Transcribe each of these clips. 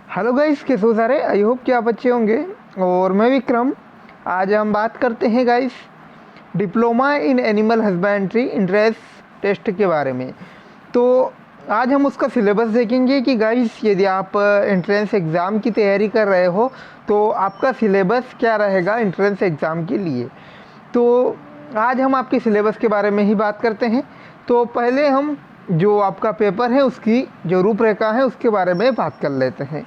Hello guys, कैसे हो सारे। आई होप कि आप अच्छे होंगे। और मैं विक्रम। आज हम बात करते हैं guys diploma in animal husbandry entrance test के बारे में। तो आज हम उसका सिलेबस देखेंगे कि गाइस यदि आप एंट्रेंस एग्ज़ाम की तैयारी कर रहे हो तो आपका सिलेबस क्या रहेगा एंट्रेंस एग्ज़ाम के लिए। तो आज हम आपके सिलेबस के बारे में ही बात करते हैं। तो पहले हम जो आपका पेपर है उसकी जो रूपरेखा है उसके बारे में बात कर लेते हैं।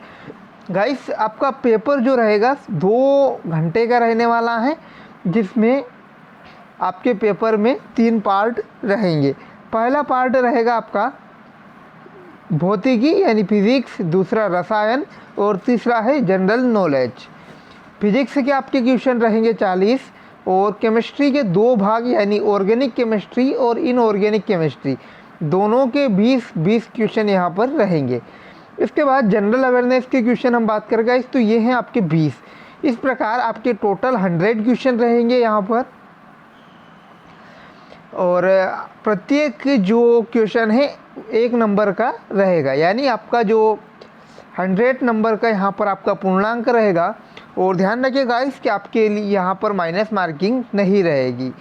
गाइस, आपका पेपर जो रहेगा 2 घंटे का रहने वाला है, जिसमें आपके पेपर में 3 पार्ट रहेंगे। पहला पार्ट रहेगा आपका भौतिकी यानी फिजिक्स, दूसरा रसायन और तीसरा है जनरल नॉलेज। फिजिक्स के आपके क्वेश्चन रहेंगे 40 और केमिस्ट्री के 2 भाग यानी ऑर्गेनिक केमिस्ट्री और इनऑर्गेनिक केमिस्ट्री दोनों के 20-20 क्वेश्चन यहाँ पर रहेंगे। इसके बाद जनरल अवेयरनेस के क्वेश्चन हम बात करेंगे तो ये हैं आपके 20। इस प्रकार आपके टोटल 100 क्वेश्चन रहेंगे यहाँ पर। और प्रत्येक जो क्वेश्चन है 1 नंबर का रहेगा, यानी आपका जो 100 नंबर का यहाँ पर आपका पूर्णांक रहेगा। और ध्यान रखिए गाइस कि आपके लिए यहाँ पर माइनस मार्किंग नहीं रहेगी।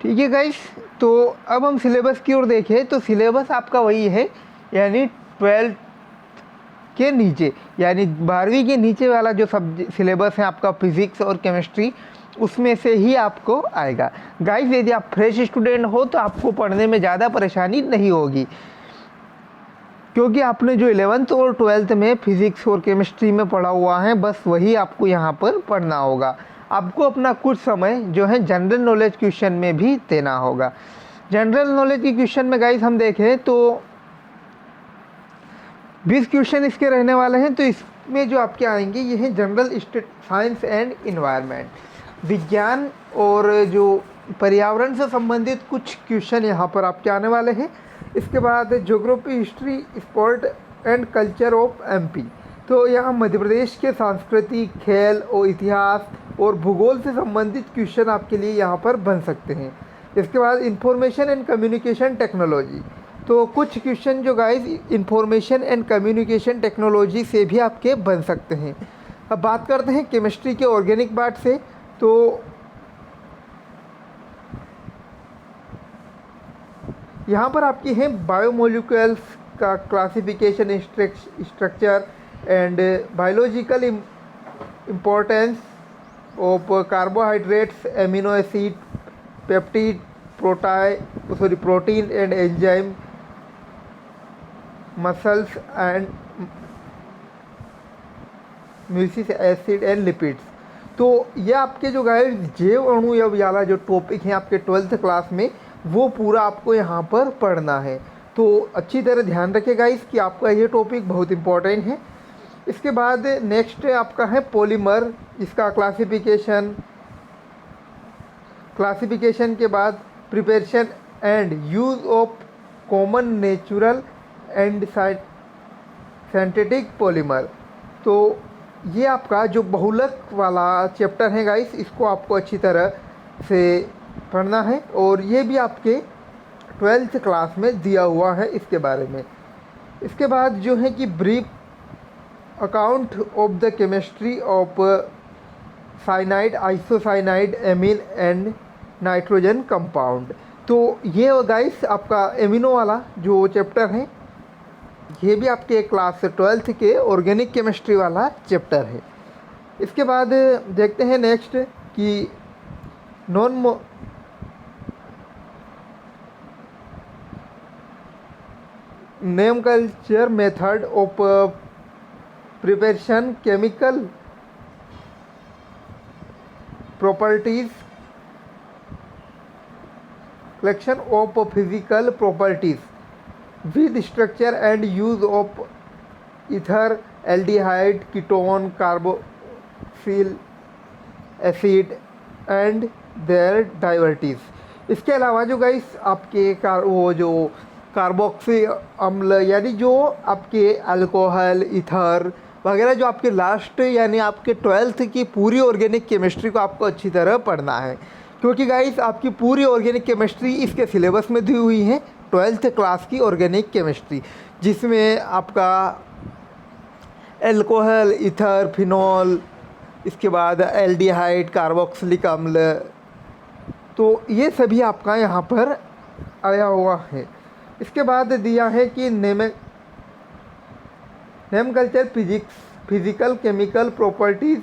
ठीक है गाइस, तो अब हम सिलेबस की ओर देखें तो सिलेबस आपका वही है, यानी 12th के नीचे यानी 12वीं के नीचे वाला जो सब सिलेबस है आपका फिजिक्स और केमिस्ट्री, उसमें से ही आपको आएगा। गाइस, यदि आप फ्रेश स्टूडेंट हो तो आपको पढ़ने में ज़्यादा परेशानी नहीं होगी, क्योंकि आपने जो 11th और 12th में फिजिक्स और केमिस्ट्री में पढ़ा हुआ है बस वही आपको यहाँ पर पढ़ना होगा। आपको अपना कुछ समय जो है जनरल नॉलेज क्वेश्चन में भी देना होगा। जनरल नॉलेज के क्वेश्चन में गाइस हम देखें तो 20 क्वेश्चन इसके रहने वाले हैं। तो इसमें जो आपके आएंगे ये हैं जनरल साइंस एंड इन्वायरमेंट, विज्ञान और जो पर्यावरण से संबंधित कुछ क्वेश्चन यहाँ पर आपके आने वाले हैं। इसके बाद geography, history, sport and culture of MP, तो यहाँ मध्य प्रदेश के सांस्कृतिक, खेल और इतिहास और भूगोल से संबंधित क्वेश्चन आपके लिए यहाँ पर बन सकते हैं। इसके बाद इंफॉर्मेशन एंड कम्युनिकेशन टेक्नोलॉजी, तो कुछ क्वेश्चन जो guys information and communication technology से भी आपके बन सकते हैं। अब बात करते हैं केमिस्ट्री के ऑर्गेनिक पार्ट से। तो यहाँ पर आपकी है बायोमोलिक्यूल्स का classification, structure and biological importance of carbohydrates, amino acid, peptide, protein and enzyme, muscles and nucleic acid and lipids. तो ये आपके जो गाइस जैव अणु या वाला जो टॉपिक है आपके 12th क्लास में वो पूरा आपको यहाँ पर पढ़ना है। तो अच्छी तरह ध्यान रखिए गाइस कि आपका ये टॉपिक बहुत इम्पोर्टेंट है। इसके बाद नेक्स्ट आपका है पॉलीमर, इसका क्लासिफिकेशन के बाद preparation and use of common natural and synthetic polymer. तो ये आपका जो बहुलक वाला चैप्टर है गाइस, इसको आपको अच्छी तरह से पढ़ना है और ये भी आपके 12th क्लास में दिया हुआ है इसके बारे में। इसके बाद जो है कि brief account of the chemistry of cyanide, isocyanide, amine and nitrogen compound. तो ये गाइस आपका एमिनो वाला जो चैप्टर है ये भी आपके क्लास 12th के ऑर्गेनिक केमिस्ट्री वाला चैप्टर है। इसके बाद देखते हैं नेक्स्ट कि nomenclature method of preparation, chemical properties, collection of physical properties with structure and use of ether, aldehyde, ketone, carboxyl acid and their derivatives. इसके अलावा जो गाइस आपके वो जो कार्बोक्सी अम्ल यानी जो आपके अल्कोहल, ईथर वगैरह जो आपके लास्ट यानी आपके 12th की पूरी ऑर्गेनिक केमिस्ट्री को आपको अच्छी तरह पढ़ना है, क्योंकि गाइस आपकी पूरी ऑर्गेनिक केमिस्ट्री इसके सिलेबस में दी हुई है 12th क्लास की ऑर्गेनिक केमिस्ट्री, जिसमें आपका एल्कोहल, ईथर, फिनॉल, इसके बाद एल्डिहाइड, कार्बोक्सिलिक अम्ल, तो ये सभी आपका यहाँ पर आया हुआ है। इसके बाद दिया है कि nomenclature physics, physical chemical properties,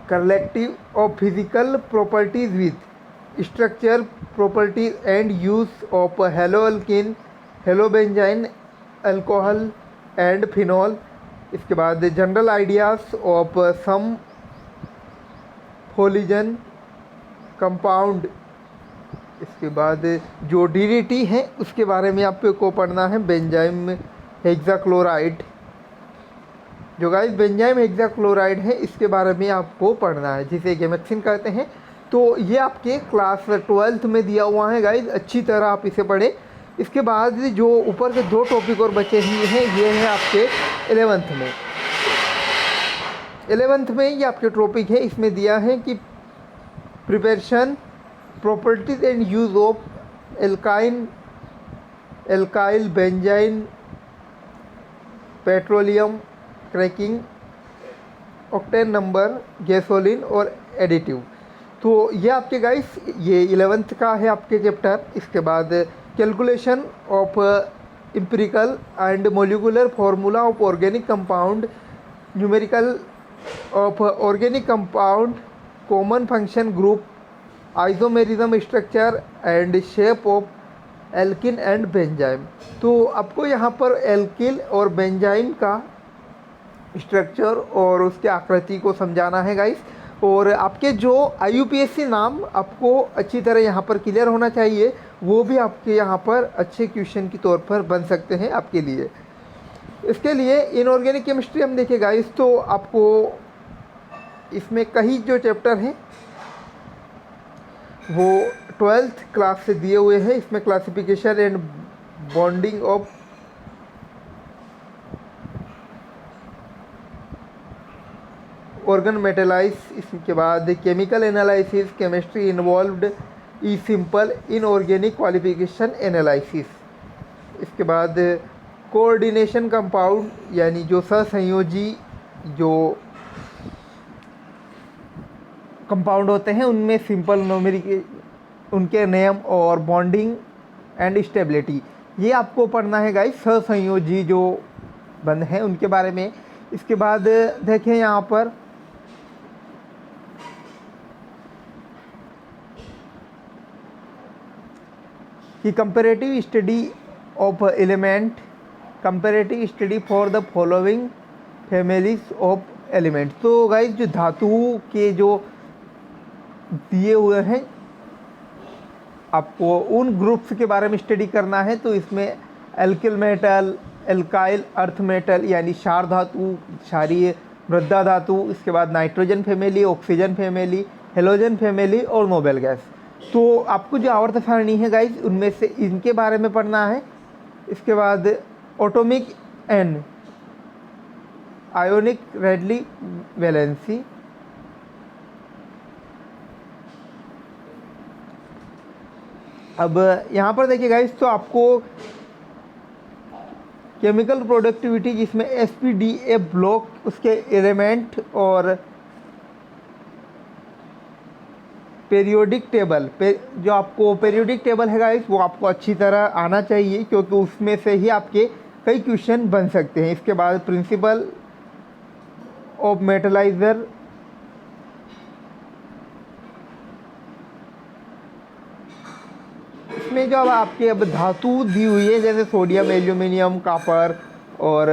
collective of physical properties with structure properties and use of haloalkane, halobenzene, alcohol and phenol. इसके बाद जनरल आइडियाज ऑफ सम फोलिजन कंपाउंड। इसके बाद जो डीडीटी है उसके बारे में आपको पढ़ना है, बेंजाइम हेक्साक्लोराइड। जो गाइस बेंजाइम हेक्साक्लोराइड है इसके बारे में आपको पढ़ना है, जिसे गेमेक्सिन कहते हैं। तो ये आपके क्लास 12th में दिया हुआ है गाइस, अच्छी तरह आप इसे पढ़ें। इसके बाद जो ऊपर के 2 टॉपिक और बचे हुए हैं ये है आपके 11th में। 11th में ये आपके टॉपिक है, इसमें दिया है कि preparation, properties and use of alkyl benzene, petroleum cracking, octane number, gasoline और एडिटिव। तो ये आपके गाइस ये 11th का है आपके चैप्टर। इसके बाद calculation of empirical and molecular formula of organic compound, numerical of organic compound, common function group, isomerism structure and shape of alkene and benzene. तो आपको यहाँ पर एल्किल और बेंजाइम का स्ट्रक्चर और उसके आकृति को समझाना है गाइस। और आपके जो IUPAC नाम आपको अच्छी तरह यहाँ पर क्लियर होना चाहिए, वो भी आपके यहाँ पर अच्छे क्वेश्चन के तौर पर बन सकते हैं आपके लिए। इसके लिए इनऑर्गेनिक केमिस्ट्री हम देखें गाइस, तो आपको इसमें कई जो चैप्टर हैं वो 12th क्लास से दिए हुए हैं। इसमें classification and bonding of organometallics, इसके बाद chemical analysis, chemistry involved in simple inorganic qualification analysis. इसके बाद कोऑर्डिनेशन कंपाउंड, यानी जो सहसंयोजी जो कंपाउंड होते हैं उनमें सिंपल न्यूमेरिक उनके नियम और बॉन्डिंग एंड स्टेबिलिटी, ये आपको पढ़ना है गाइस, सहसंयोजी जो बंध हैं उनके बारे में। इसके बाद देखें यहाँ पर कि comparative study of element, comparative study for the following families of element. तो गाइस जो धातुओं के जो दिए हुए हैं आपको उन ग्रुप्स के बारे में स्टडी करना है। तो इसमें alkyl metal, alkyl earth metal यानी क्षार धातु, क्षारीय मृदा धातु, इसके बाद nitrogen family, oxygen family, halogen family और नोबेल गैस। तो आपको जो आवर्त सारणी है गाइस उनमें से इनके बारे में पढ़ना है। इसके बाद atomic and ionic radii valency, अब यहाँ पर देखिए गाइस, तो आपको केमिकल प्रोडक्टिविटी जिसमें SPDA ब्लॉक, उसके एलिमेंट और पीरियोडिक टेबल जो आपको पीरियोडिक टेबल है गाइस वो आपको अच्छी तरह आना चाहिए, क्योंकि उसमें से ही आपके कई क्वेश्चन बन सकते हैं। इसके बाद प्रिंसिपल ऑफ मेटलाइजर, इसमें जो अब आपके अब धातु दी हुई है जैसे सोडियम, एल्यूमिनियम, कॉपर और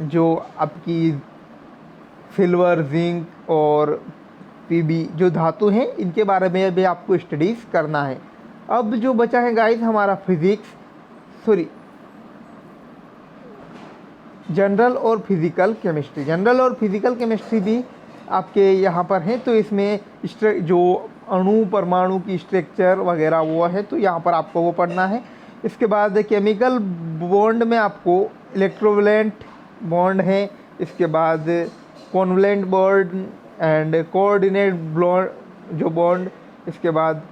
जो आपकी सिल्वर, जिंक और PB जो धातु हैं इनके बारे में भी आपको स्टडीज़ करना है। अब जो बचा है गाइस हमारा जनरल और फिज़िकल केमिस्ट्री। जनरल और फिज़िकल केमिस्ट्री भी आपके यहाँ पर हैं, तो इसमें जो अणु परमाणु की स्ट्रक्चर वगैरह वो है, तो यहाँ पर आपको वो पढ़ना है। इसके बाद केमिकल बॉन्ड में आपको इलेक्ट्रोवलेंट बॉन्ड है, इसके बाद कॉन्वलेंट बॉन्ड एंड कोऑर्डिनेट जो बॉन्ड, इसके बाद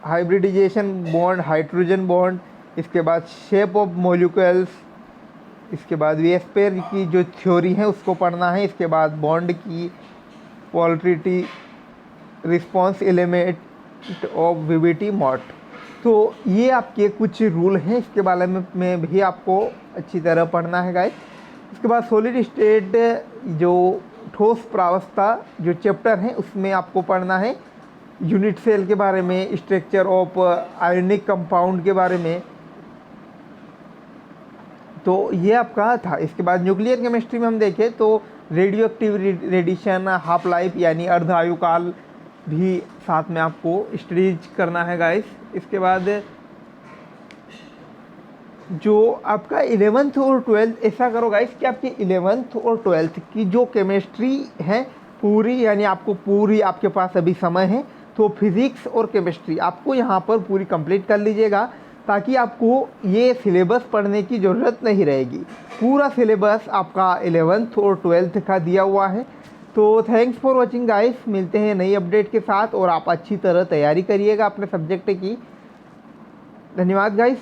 हाइब्रिडाइजेशन बॉन्ड, हाइड्रोजन बॉन्ड, इसके बाद शेप ऑफ मॉलिक्यूल्स, इसके बाद वेस्पेयर की जो थ्योरी है उसको पढ़ना है, इसके बाद बॉन्ड की polarity, response element of VBT MOT. तो ये आपके कुछ रूल हैं, इसके बारे में भी आपको अच्छी तरह पढ़ना है गाइस। इसके बाद सॉलिड स्टेट जो ठोस प्रावस्था जो चैप्टर है उसमें आपको पढ़ना है यूनिट सेल के बारे में, स्ट्रक्चर ऑफ आयोनिक कंपाउंड के बारे में। तो ये आपका था। इसके बाद न्यूक्लियर केमिस्ट्री में हम देखें तो radio active radiation, half life यानी अर्ध आयुकाल भी साथ में आपको स्टडीज करना है गाइस। इसके बाद जो आपका 11th और 12th, ऐसा करो गाइस कि आपकी 11th और 12th की जो केमिस्ट्री है पूरी, यानी आपको पूरी, आपके पास अभी समय है तो फिज़िक्स और केमिस्ट्री आपको यहाँ पर पूरी कंप्लीट कर लीजिएगा, ताकि आपको ये सिलेबस पढ़ने की ज़रूरत नहीं रहेगी। पूरा सिलेबस आपका 11th और 12th का दिया हुआ है। तो थैंक्स फॉर वॉचिंग गाइस, मिलते हैं नई अपडेट के साथ और आप अच्छी तरह तैयारी करिएगा अपने सब्जेक्ट की। धन्यवाद गाइस।